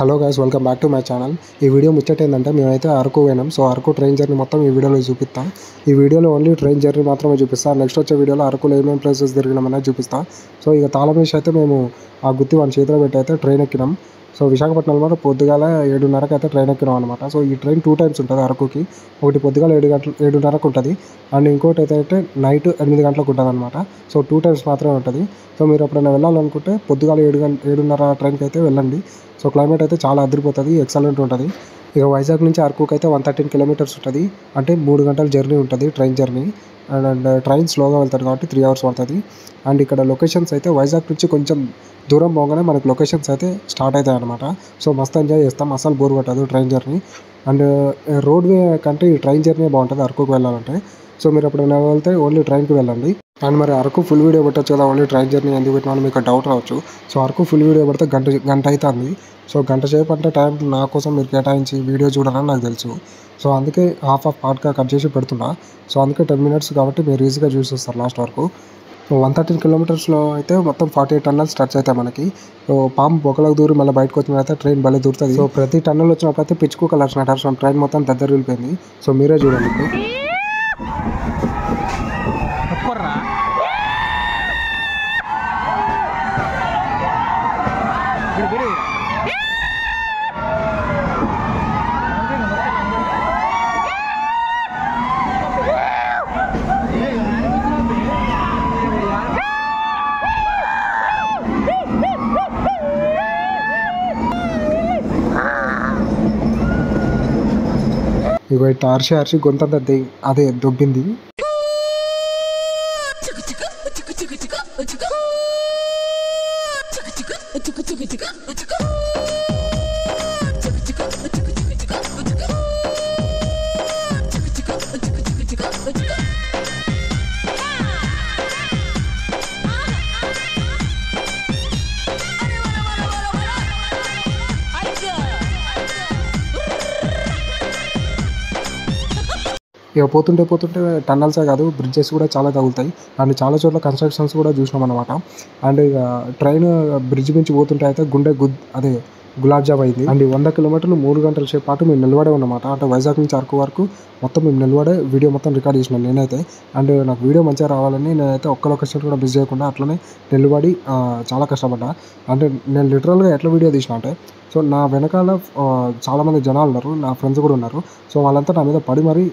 Hello guys, welcome back to my channel. ఈ video ముచ్చట ఏంటంటే మేమైతే అరకు పోయినాం. సో అరకు ట్రైన్ జర్నీ మొత్తం ఈ వీడియోలో చూపిస్తాం. ఈ వీడియోలో ఓన్లీ ట్రైన్ జర్నీ మాత్రమే చూపిస్తాను. నెక్స్ట్ వచ్చే వీడియోలో అరకులో ఏమేమి ప్లేసెస్ తిరిగినామనేది చూపిస్తాం. సో ఇక తాళమేసి అయితే మేము ఆ గుత్తి వాని చేతిలో పెట్టి అయితే ట్రైన్ ఎక్కినాం. సో విశాఖపట్నంలో పొద్దుగాల 7:30కి అయితే ట్రైన్ ఎక్కినాం అనమాట. సో ఈ ట్రైన్ 2 టైమ్స్ ఉంటుంది అరకుకి. ఒకటి పొద్దుగాల 7:30కు ఉంటుంది అండ్ ఇంకోటి అయితే నైట్ 8 గంటలకు ఉంటుంది అనమాట. సో 2 టైమ్స్ మాత్రమే ఉంటుంది. సో మీరు ఎప్పుడైనా వెళ్ళాలనుకుంటే పొద్దుగాల 7:30 ట్రైన్కి అయితే వెళ్ళండి. సో క్లైమేట్ అయితే చాలా అదిరిపోతుంది, ఎక్సలెంట్ ఉంటుంది. ఇక వైజాగ్ నుంచి అరకుకి అయితే 113 కిలోమీటర్స్ ఉంటుంది. అంటే 3 గంటల జర్నీ ఉంటుంది ట్రైన్ జర్నీ. అండ్ ట్రైన్ స్లోగా వెళ్తారు కాబట్టి 3 అవర్స్ పడుతుంది. అండ్ ఇక్కడ లొకేషన్స్ అయితే వైజాగ్ నుంచి కొంచెం దూరం పోగానే మనకు లొకేషన్స్ అయితే స్టార్ట్ అవుతాయి అనమాట. సో మస్తు ఎంజాయ్ చేస్తాం, అసలు బోర్ కొట్టదు ట్రైన్ జర్నీ. అండ్ రోడ్వే కంటే ఈ ట్రైన్ జర్నీ బాగుంటుంది అరకుకి వెళ్ళాలంటే. సో మీరు ఎప్పుడైనా వెళ్తే ఓన్లీ ట్రైన్కి వెళ్ళండి. అండ్ మరి అరకు ఫుల్ వీడియో పెట్టచ్చు కదా, ఓన్లీ ట్రైన్ జర్నీ ఎందుకు పెట్టినా మీకు డౌట్ రావచ్చు. సో అరకు ఫుల్ వీడియో పెడితే గంట అవుతుంది. సో గంట సేపు అంటే టైం నా కోసం మీరు కేటాయించి వీడియో చూడాలని నాకు తెలుసు. సో అందుకే హాఫ్ పార్ట్గా కట్ చేసి పెడుతున్నా. సో అందుకే 10 మినిట్స్ కాబట్టి మీరు ఈజీగా చూసేస్తారు లాస్ట్ వరకు. 113 కిలోమీటర్స్లో అయితే మొత్తం 48 టన్నల్స్ టచ్ అవుతాయి మనకి. సో పాము బొక్కలకు దూరి మళ్ళీ బయటకు వచ్చిన అయితే ట్రైన్ భలే దూరుతుంది. సో ప్రతి టన్నల్ వచ్చినప్పుడైతే పిచ్చుకు కలర్స్ నటారు. ట్రైన్ మొత్తం దగ్గర వెళ్ళిపోయింది. సో మీరే చూడండి ఇప్పుడు. ఇక ఇట్లా అరిచి గొంతంతా అదే దొబ్బింది. ఇక పోతుంటే టన్నల్సే కాదు, బ్రిడ్జెస్ కూడా చాలా తగులుతాయి. అండ్ చాలా చోట్ల కన్స్ట్రక్షన్స్ కూడా చూసినాం అనమాట. అండ్ ఇక ట్రైన్ బ్రిడ్జ్ నుంచి పోతుంటే అయితే అదే గులాబ్ జామ్ అయింది. అండ్ 100 కిలోమీటర్లు 3 గంటల సేపు పాటు మేము నిలబడే ఉన్నమాట. అంటే వైజాగ్ నుంచి అరకు వరకు మొత్తం మేము నిలబడే వీడియో మొత్తం రికార్డ్ చేసినాను నేనైతే. అండ్ నాకు వీడియో మంచిగా రావాలని నేనైతే ఒక్క లొకేషన్ కూడా మిస్ చేయకుండా అట్లనే నిలబడి చాలా కష్టపడ్డా. అంటే నేను లిటరల్గా ఎట్లా వీడియో తీసిన అంటే, సో నా వెనకాల చాలామంది జనాలు ఉన్నారు, నా ఫ్రెండ్స్ కూడా ఉన్నారు. సో వాళ్ళంతా నా మీద పడి మరీ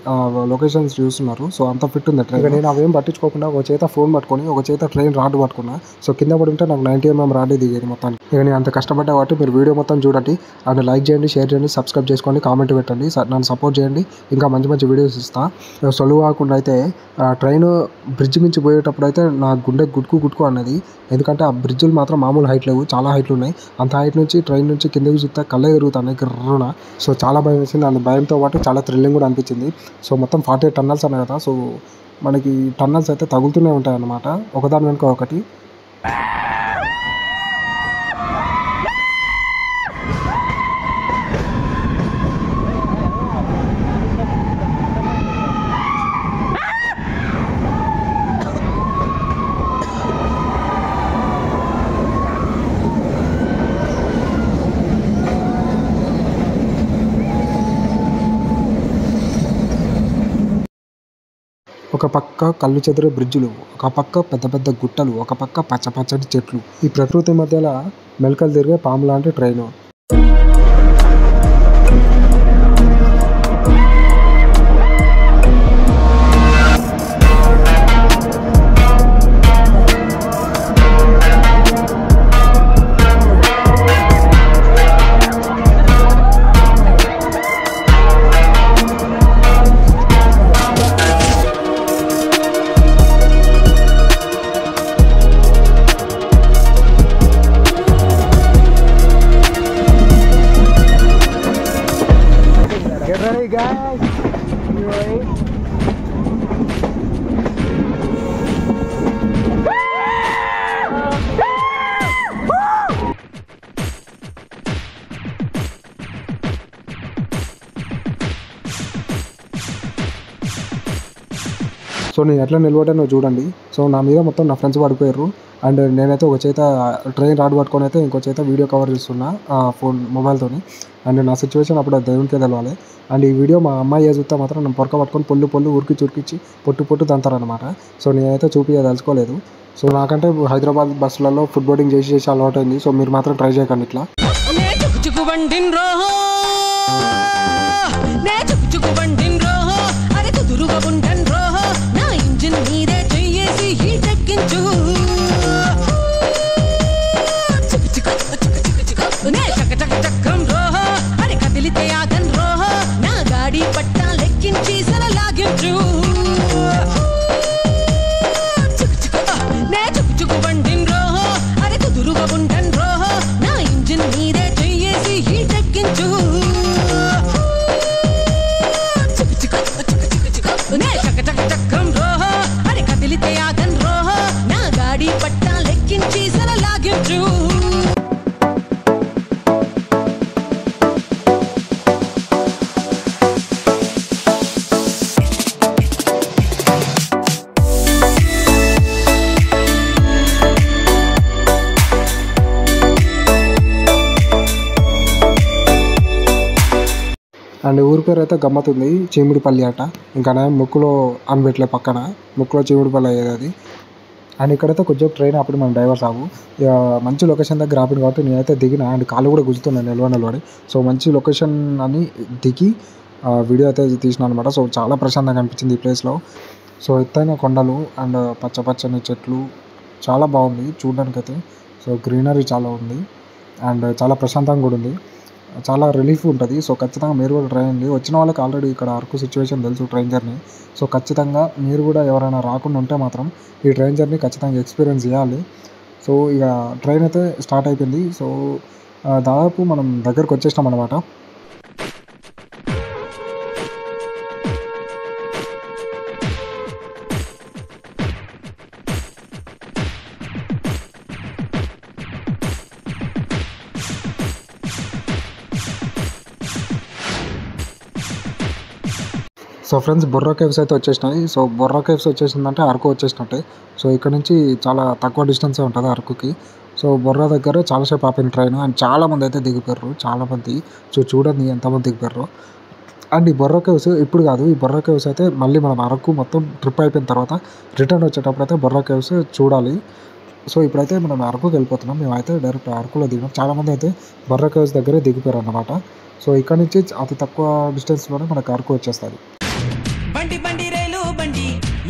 లొకేషన్స్ చూస్తున్నారు. సో అంత ఫిట్ ఉంది ట్రైన్. నేను అవేం పట్టించుకోకుండా ఒక చేత ఫోన్ పట్టుకొని ఒక చేత ట్రైన్ రాడ్ పట్టుకున్నా. సో కింద పడి ఉంటే నాకు 90 mm రాడే దిగేది మొత్తానికి. ఇక నేను అంత కష్టపడ్డా కాబట్టి మీరు వీడియో మొత్తం చూడండి. అండ్ లైక్ చేయండి, షేర్ చేయండి, సబ్స్క్రైబ్ చేసుకోండి, కామెంట్ పెట్టండి, నన్ను సపోర్ట్ చేయండి. ఇంకా మంచి మంచి వీడియోస్ ఇస్తాను. సొలువు కాకుండా అయితే ట్రైన్ బ్రిడ్జ్ నుంచి పోయేటప్పుడు అయితే నా గుండె గుట్టుకు అన్నది. ఎందుకంటే ఆ బ్రిడ్జ్లు మాత్రం మామూలు హైట్ లేవు, చాలా హైట్లు ఉన్నాయి. అంత హైట్ నుంచి ట్రైన్ నుంచి కిందకి చూస్తే కళ్ళే తిరుగుతున్నాయి గిర్రున. సో చాలా భయం వేసింది. అండ్ భయంతో పాటు చాలా థ్రిల్లింగ్ కూడా అనిపించింది. సో మొత్తం 48 టన్నల్స్ అన్నాయి కదా. సో మనకి టన్నల్స్ అయితే తగులుతూనే ఉంటాయి అన్నమాట, ఒకదాని వెనుక ఒకటి. ఒక పక్క కళ్ళు చెదిరే బ్రిడ్జులు, ఒక పక్క పెద్ద పెద్ద గుట్టలు, ఒక పక్క పచ్చటి చెట్లు. ఈ ప్రకృతి మధ్యలో మెలకలు తిరిగే పాము లాంటి ట్రైను. సో నేను ఎట్లా నిలబడ్డానో చూడండి. సో నా మీద మొత్తం నా ఫ్రెండ్స్ పడిపోయారు. అండ్ నేనైతే ఒక చేత ట్రైన్ రాడ్ పట్టుకొని అయితే ఇంకో చేత వీడియో కవర్ చేస్తున్నా ఫోన్ మొబైల్తోని. అండ్ నా సిచ్యువేషన్ అప్పుడు దేవునికే తెలవాలి. అండ్ ఈ వీడియో మా అమ్మాయి చూస్తే మాత్రం నన్ను పొరక పట్టుకొని పొల్లు ఉరికిచ్చి పొట్టు తంతారనమాట. సో నేనైతే చూపించదలుచుకోలేదు. సో నాకంటే హైదరాబాద్ బస్సులలో ఫుడ్ బోర్డింగ్ చేసి అలవాటు అయింది. సో మీరు మాత్రం ట్రై చేయకండి ఇట్లా. అండ్ ఊరి పేరు అయితే గమ్మతుంది, చీమిడిపల్లి అట. ఇంకా ముక్కులో అనిపెట్టలే, పక్కన ముక్కులో చీమిడిపల్లి అయ్యేది అది. అండ్ ఇక్కడైతే కొంచెం ట్రైన్ అప్పుడు మనం డ్రైవర్ సాగు ఇక మంచి లొకేషన్ దగ్గర ఆపింది కాబట్టి నేనైతే దిగిన. అండ్ కాళ్ళు కూడా గుంజుతున్నాను నిలబడి. సో మంచి లొకేషన్ అని దిగి వీడియో అయితే తీసిన అనమాట. సో చాలా ప్రశాంతంగా అనిపించింది ఈ ప్లేస్లో. సో ఎత్తైన కొండలు అండ్ పచ్చని చెట్లు చాలా బాగుంది చూడడానికైతే. సో గ్రీనరీ చాలా ఉంది అండ్ చాలా ప్రశాంతంగా కూడా ఉంది, చాలా రిలీఫ్ ఉంటుంది. సో ఖచ్చితంగా మీరు కూడా ట్రై చేయండి. వచ్చిన వాళ్ళకి ఆల్రెడీ ఇక్కడ అరకు సిచ్యువేషన్ తెలుసు ట్రైన్ జర్నీ. సో ఖచ్చితంగా మీరు కూడా ఎవరైనా రాకుండా ఉంటే మాత్రం ఈ ట్రైన్ జర్నీ ఖచ్చితంగా ఎక్స్పీరియన్స్ చేయాలి. సో ఇక ట్రైన్ అయితే స్టార్ట్ అయిపోయింది. సో దాదాపు మనం దగ్గరకు వచ్చేసినాం అనమాట. సో ఫ్రెండ్స్, బొర్రా కేవ్స్ అయితే వచ్చేసినాయి. సో బొర్రా కేవ్స్ వచ్చేసిందంటే అరకు వచ్చేసినట్టే. సో ఇక్కడ నుంచి చాలా తక్కువ డిస్టెన్సే ఉంటుంది అరకుకి. సో బొర్రా దగ్గర చాలాసేపు ఆపిన ట్రైన్ అండ్ చాలామంది అయితే దిగిపోయారు, చాలామంది. సో చూడండి ఎంతమంది దిగిపోయారు. అండ్ ఈ బొర్రా కేవ్స్ ఇప్పుడు కాదు, ఈ బొర్రా కేవ్స్ అయితే మళ్ళీ మనం అరకు మొత్తం ట్రిప్ అయిపోయిన తర్వాత రిటర్న్ వచ్చేటప్పుడు అయితే బొర్రా కేవ్స్ చూడాలి. సో ఇప్పుడైతే మనం అరకుకి వెళ్ళిపోతున్నాం. మేమైతే డైరెక్ట్ అరకులో దిగినాం. చాలామంది అయితే బొర్రా కేవ్స్ దగ్గరే దిగిపోయారు అన్నమాట. సో ఇక్కడ నుంచి అతి తక్కువ డిస్టెన్స్లోనే మనకు అరకు వచ్చేస్తుంది. బండి బండి రైలు బండి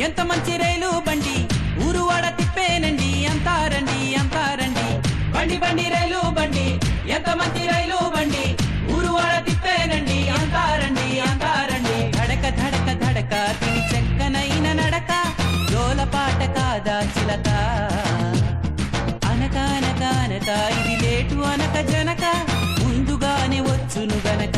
ఎంత మంచి రైలు బండి ఊరువాడ తిప్పేనండి అంతారండి బండి బండి రైలు బండి ఎంత మంచి రైలు బండి ఊరువాడ తిప్పేనండి అంతారండి ధడక ధడక ధడక తిని చెక్కనైన నడక జోల పాట కాదా చిలక అనక ఇది లేటు అనక జనక ముందుగానే వచ్చును గనక.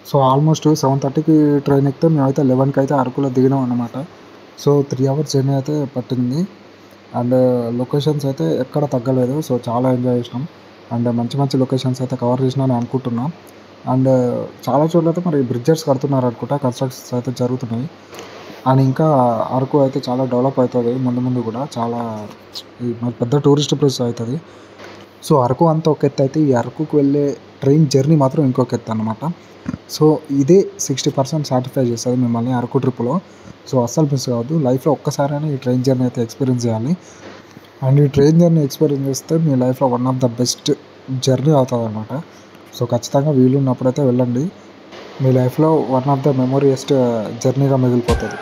సో ఆల్మోస్ట్ 7:30కి ట్రైన్ ఎక్కితే మేమైతే 11కి అయితే అరకులో దిగినాం అన్నమాట. సో 3 hours జర్నీ అయితే పట్టింది. అండ్ లొకేషన్స్ అయితే ఎక్కడ తగ్గలేదు. సో చాలా ఎంజాయ్ చేసినాం అండ్ మంచి లొకేషన్స్ అయితే కవర్ చేసినా అని అనుకుంటున్నాం. అండ్ చాలా చోట్ల అయితే మరి బ్రిడ్జెస్ కడుతున్నారు అనుకుంటా, కన్స్ట్రక్షన్స్ అయితే జరుగుతున్నాయి. అండ్ ఇంకా అరకు అయితే చాలా డెవలప్ అవుతుంది ముందు కూడా, చాలా మరి పెద్ద టూరిస్ట్ ప్లేస్ అవుతుంది. సో అరకు అంతా ఒక ఎత్తు అయితే ఈ అరకుకు వెళ్ళే ట్రైన్ జర్నీ మాత్రం ఇంకొక ఎత్తు అనమాట. సో ఇదే 60% సాటిస్ఫై చేస్తుంది మిమ్మల్ని అరకు ట్రిప్లో. సో అస్సలు మిస్ కావద్దు. లైఫ్లో ఒక్కసారైనా ఈ ట్రైన్ జర్నీ అయితే ఎక్స్పీరియన్స్ చేయాలి. అండ్ ఈ ట్రైన్ జర్నీ ఎక్స్పీరియన్స్ చేస్తే మీ లైఫ్లో one of the best journey అవుతుంది అనమాట. సో ఖచ్చితంగా వీలున్నప్పుడైతే వెళ్ళండి. మీ లైఫ్లో వన్ ఆఫ్ ద మెమోరియస్ట్ జర్నీగా మిగిలిపోతుంది.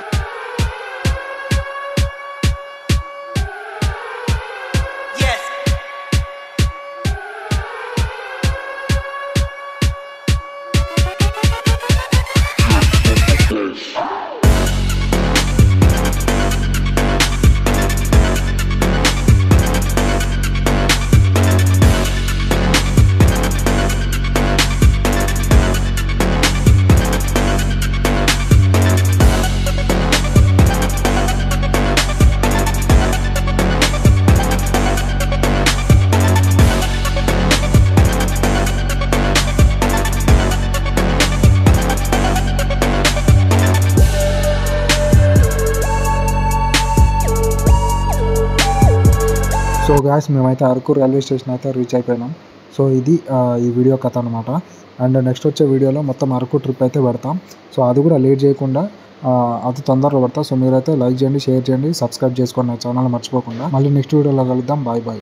సో గాయస్ మేమైతే అరకు రైల్వే స్టేషన్ అయితే రీచ్ అయిపోయినాం. సో ఇది ఈ వీడియో కథ అనమాట. అండ్ నెక్స్ట్ వచ్చే వీడియోలో మొత్తం అరకు ట్రిప్ అయితే పెడతాం. సో అది కూడా లేట్ చేయకుండా అది తొందరలో పెడతా. సో మీరైతే లైక్ చేయండి, షేర్ చేయండి, సబ్స్క్రైబ్ చేసుకోండి నా ఛానల్ మర్చిపోకుండా. మళ్ళీ నెక్స్ట్ వీడియోలో కలుద్దాం. Bye bye.